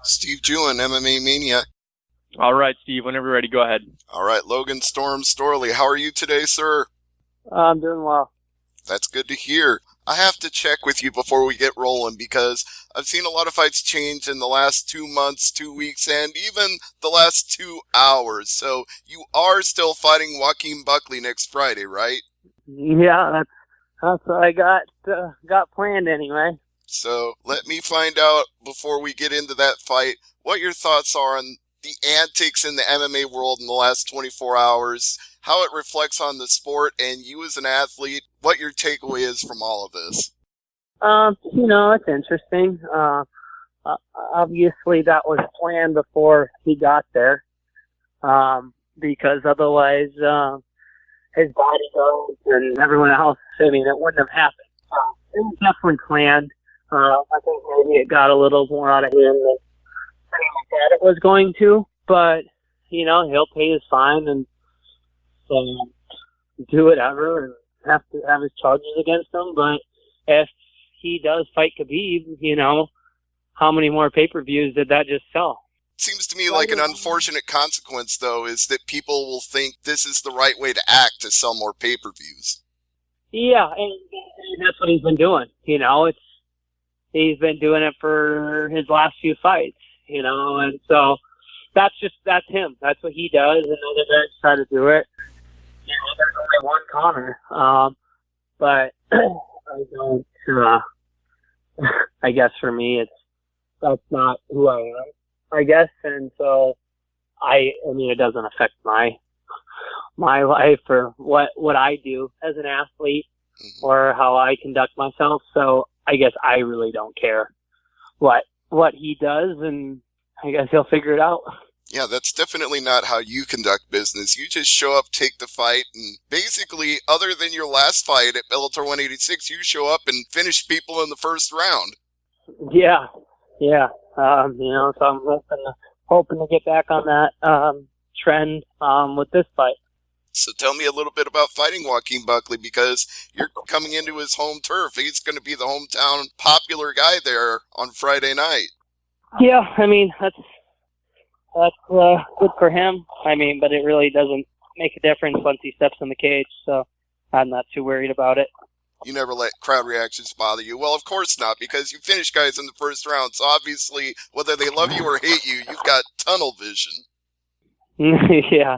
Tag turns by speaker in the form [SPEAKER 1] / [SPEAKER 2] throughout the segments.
[SPEAKER 1] Steve Jewin, MMA Mania.
[SPEAKER 2] All right, Steve, whenever you're ready, go ahead.
[SPEAKER 1] All right, Logan Storley, how are you today, sir?
[SPEAKER 3] I'm doing well.
[SPEAKER 1] That's good to hear. I have to check with you before we get rolling because I've seen a lot of fights change in the last 2 months, 2 weeks, and even the last 2 hours. So you are still fighting Joaquin Buckley next Friday, right?
[SPEAKER 3] Yeah, that's what I got planned anyway.
[SPEAKER 1] So let me find out before we get into that fight what your thoughts are on the antics in the MMA world in the last 24 hours, how it reflects on the sport, and you as an athlete, what your takeaway is from all of this.
[SPEAKER 3] It's interesting. Obviously that was planned before he got there. Because otherwise, his bodyguards and everyone else, it wouldn't have happened. It was definitely planned. I think maybe it got a little more out of him than I thought it was going to, but, he'll pay his fine and do whatever and have to have his charges against him. But if he does fight Khabib, how many more pay-per-views did that just sell?
[SPEAKER 1] Seems to me like an unfortunate consequence, though, is that people will think this is the right way to act to sell more pay-per-views.
[SPEAKER 3] Yeah, and that's what he's been doing. He's been doing it for his last few fights, and so that's him. That's what he does, and other guys try to do it. There's only one Conor, but I don't. I guess for me, that's not who I am. I guess, and so it doesn't affect my life or what I do as an athlete or how I conduct myself. So I guess I really don't care what he does, and I guess he'll figure it out.
[SPEAKER 1] Yeah, that's definitely not how you conduct business. You just show up, take the fight, and basically, other than your last fight at Bellator 186, you show up and finish people in the first round.
[SPEAKER 3] Yeah. So I'm hoping to get back on that trend with this fight.
[SPEAKER 1] So tell me a little bit about fighting Joaquin Buckley, because you're coming into his home turf. He's going to be the hometown popular guy there on Friday night.
[SPEAKER 3] Yeah, that's good for him. But it really doesn't make a difference once he steps in the cage, so I'm not too worried about it.
[SPEAKER 1] You never let crowd reactions bother you. Well, of course not, because you finish guys in the first round, so obviously, whether they love you or hate you, you've got tunnel vision.
[SPEAKER 3] Yeah.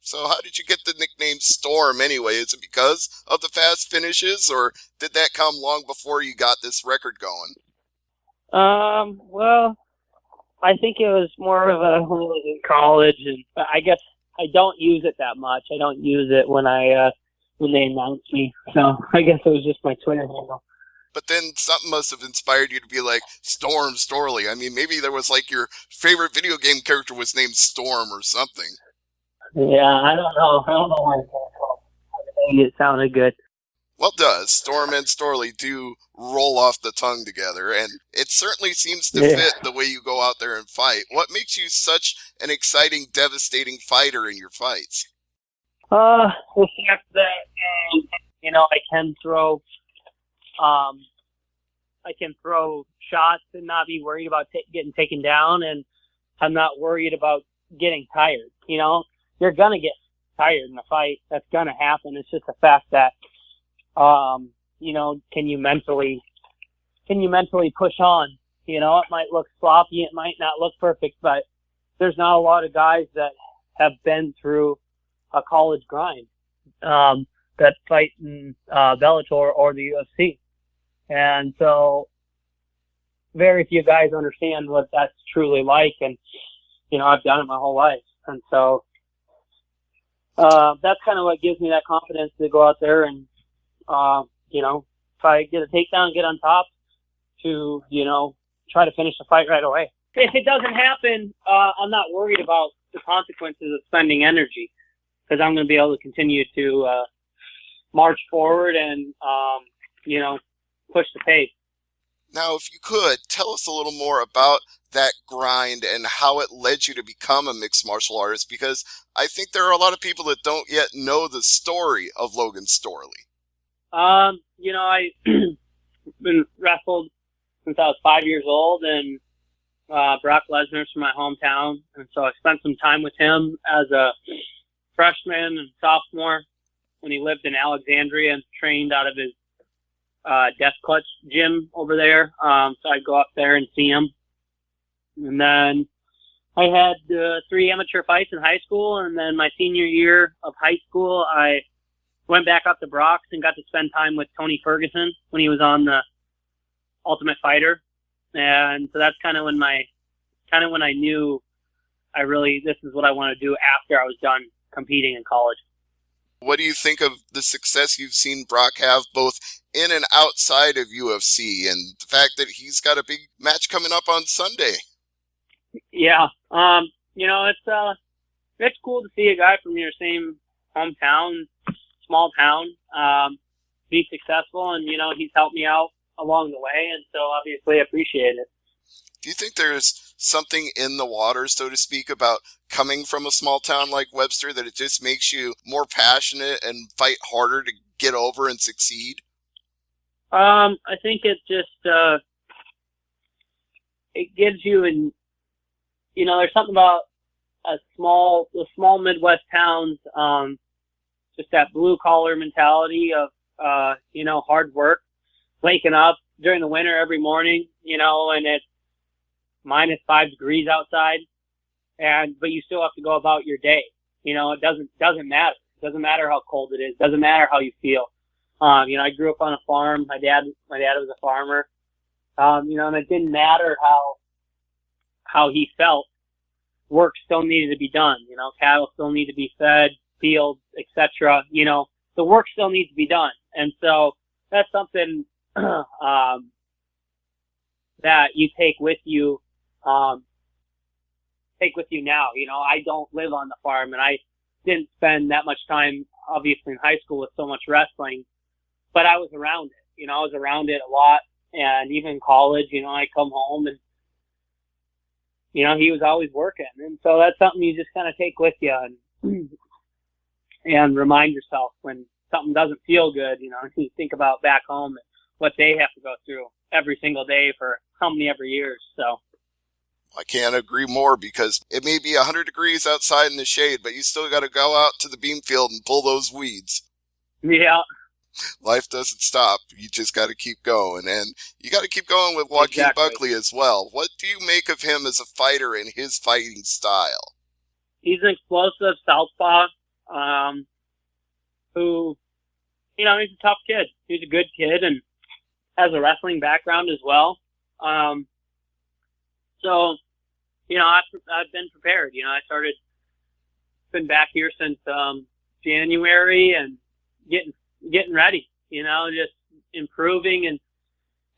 [SPEAKER 1] So how did you get the nickname Storm anyway? Is it because of the fast finishes, or did that come long before you got this record going?
[SPEAKER 3] Well, I think it was more of when I was in college, and I guess I don't use it that much. I don't use it when they announce me. So I guess it was just my Twitter handle.
[SPEAKER 1] But then something must have inspired you to be like Storm Storley. Maybe there was like your favorite video game character was named Storm or something.
[SPEAKER 3] Yeah, I don't know why it came from. It sounded good.
[SPEAKER 1] Well, it does. Storm and Storley do roll off the tongue together, and it certainly seems to fit the way you go out there and fight. What makes you such an exciting, devastating fighter in your fights?
[SPEAKER 3] The fact that I can throw shots and not be worried about getting taken down, and I'm not worried about getting tired. You're gonna get tired in a fight. That's gonna happen. It's just the fact that can you mentally push on? It might look sloppy, it might not look perfect, but there's not a lot of guys that have been through a college grind that fight in Bellator or the UFC. And so very few guys understand what that's truly like, and I've done it my whole life. And so that's kind of what gives me that confidence to go out there and if I get a takedown, get on top, to try to finish the fight right away. If it doesn't happen, I'm not worried about the consequences of spending energy, because I'm going to be able to continue to march forward and push the pace.
[SPEAKER 1] Now, if you could, tell us a little more about that grind and how it led you to become a mixed martial artist, because I think there are a lot of people that don't yet know the story of Logan Storley.
[SPEAKER 3] I've been wrestled since I was 5 years old, and Brock Lesnar's from my hometown, and so I spent some time with him as a freshman and sophomore when he lived in Alexandria and trained out of his death clutch gym over there. So I'd go up there and see him. And then I had 3 amateur fights in high school, and then my senior year of high school, I went back up to Brock's and got to spend time with Tony Ferguson when he was on the Ultimate Fighter. And so that's kind of when I knew this is what I want to do after I was done competing in college.
[SPEAKER 1] What do you think of the success you've seen Brock have both in and outside of UFC, and the fact that he's got a big match coming up on Sunday?
[SPEAKER 3] Yeah. It's cool to see a guy from your same hometown, small town, be successful, and, he's helped me out along the way, and so obviously I appreciate it.
[SPEAKER 1] Do you think there's something in the water, so to speak, about coming from a small town like Webster, that it just makes you more passionate and fight harder to get over and succeed?
[SPEAKER 3] I think it just, it gives you there's something about the small Midwest towns, just that blue collar mentality of, hard work, waking up during the winter every morning, and it's -5 degrees outside, but you still have to go about your day. It doesn't matter. It doesn't matter how cold it is. It doesn't matter how you feel. I grew up on a farm. My dad was a farmer. And it didn't matter how he felt. Work still needed to be done. Cattle still need to be fed, fields, etc. The work still needs to be done. And so that's something that you take with you now. I don't live on the farm, and I didn't spend that much time, obviously, in high school with so much wrestling, but I was around it. I was around it a lot, and even in college, I come home and, he was always working. And so that's something you just kind of take with you and remind yourself when something doesn't feel good, you think about back home and what they have to go through every single day for how many ever years. So
[SPEAKER 1] I can't agree more, because it may be 100 degrees outside in the shade, but you still got to go out to the bean field and pull those weeds.
[SPEAKER 3] Yeah.
[SPEAKER 1] Life doesn't stop. You just got to keep going, and you got to keep going with Joaquin Buckley as well. What do you make of him as a fighter and his fighting style?
[SPEAKER 3] He's an explosive southpaw, who, he's a tough kid. He's a good kid and has a wrestling background as well. So, I've been prepared. Been back here since January and getting ready. Just improving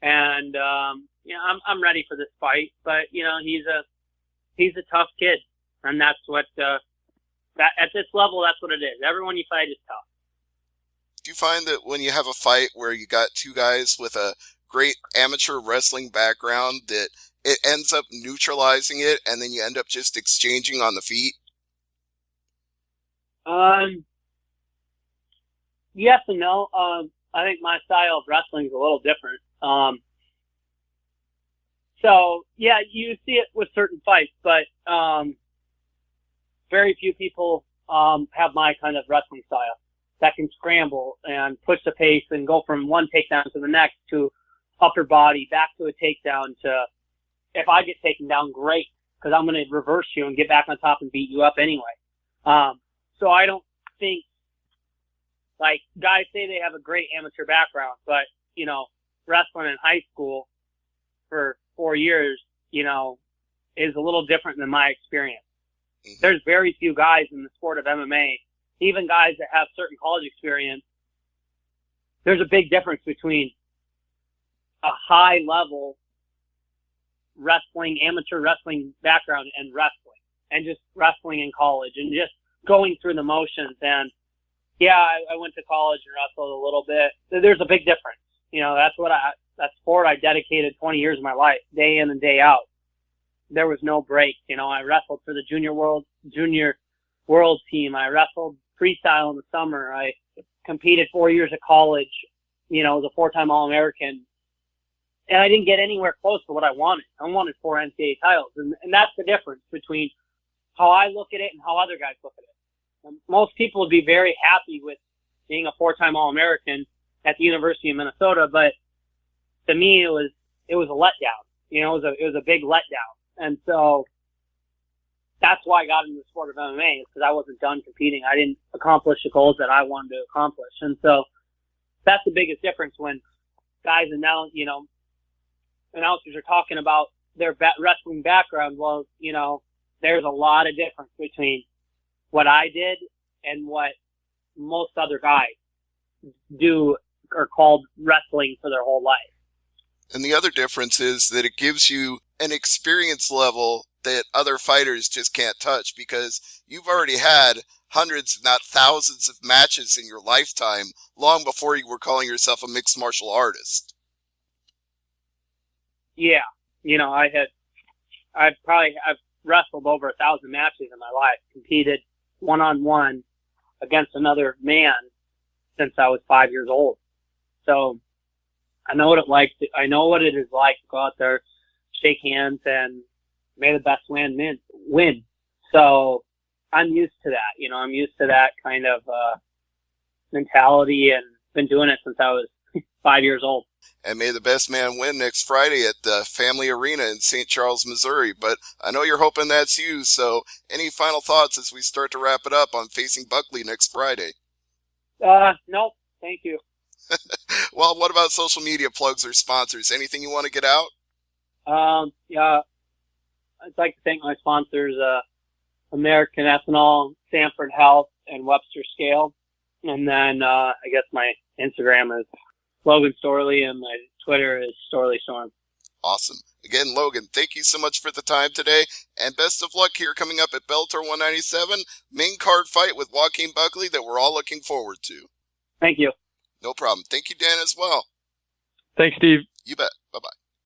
[SPEAKER 3] and I'm ready for this fight. But he's a tough kid, and that's what that at this level, that's what it is. Everyone you fight is tough.
[SPEAKER 1] Do you find that when you have a fight where you got two guys with a great amateur wrestling background, that it ends up neutralizing it, and then you end up just exchanging on the feet?
[SPEAKER 3] Yes and no. I think my style of wrestling is a little different. So yeah, you see it with certain fights, but very few people have my kind of wrestling style that can scramble and push the pace and go from one takedown to the next, to upper body, back to a takedown, to, if I get taken down, great, because I'm going to reverse you and get back on top and beat you up anyway. So I don't think, like, guys say they have a great amateur background, but, wrestling in high school for 4 years, is a little different than my experience. Mm-hmm. There's very few guys in the sport of MMA, even guys that have certain college experience. There's a big difference between a high level wrestling, amateur wrestling background and wrestling, and just wrestling in college and just going through the motions. And yeah, I went to college and wrestled a little bit. There's a big difference. That's sport I dedicated 20 years of my life, day in and day out. There was no break. I wrestled for the junior world team. I wrestled freestyle in the summer. I competed 4 years of college. Was a 4-time All-American. and I didn't get anywhere close to what I wanted. I wanted 4 NCAA titles, and that's the difference between how I look at it and how other guys look at it. Most people would be very happy with being a 4-time All-American at the University of Minnesota, but to me, it was a letdown. You know, it was a big letdown, and so that's why I got into the sport of MMA, is because I wasn't done competing. I didn't accomplish the goals that I wanted to accomplish, and so that's the biggest difference when guys announcers are talking about their wrestling background. Well, you know, there's a lot of difference between what I did and what most other guys do or called wrestling for their whole life.
[SPEAKER 1] And the other difference is that it gives you an experience level that other fighters just can't touch, because you've already had hundreds, if not thousands, of matches in your lifetime long before you were calling yourself a mixed martial artist.
[SPEAKER 3] Yeah. You know, I've wrestled over 1,000 matches in my life, competed one-on-one against another man since I was 5 years old. So I know what it is like to go out there, shake hands, and may the best win. So I'm used to that. You know, I'm used to that kind of mentality, and been doing it since I was 5 years old.
[SPEAKER 1] And may the best man win next Friday at the Family Arena in St. Charles, Missouri. But I know you're hoping that's you, so any final thoughts as we start to wrap it up on facing Buckley next Friday?
[SPEAKER 3] No, thank you.
[SPEAKER 1] Well, what about social media plugs or sponsors? Anything you want to get out?
[SPEAKER 3] Yeah, I'd like to thank my sponsors, American Ethanol, Sanford Health, and Webster Scale. And then, I guess my Instagram is Logan Storley, and my Twitter is Storley Storm.
[SPEAKER 1] Awesome. Again, Logan, thank you so much for the time today, and best of luck here coming up at Bellator 197, main card fight with Joaquin Buckley that we're all looking forward to.
[SPEAKER 3] Thank you.
[SPEAKER 1] No problem. Thank you, Dan, as well.
[SPEAKER 2] Thanks, Steve.
[SPEAKER 1] You bet. Bye-bye.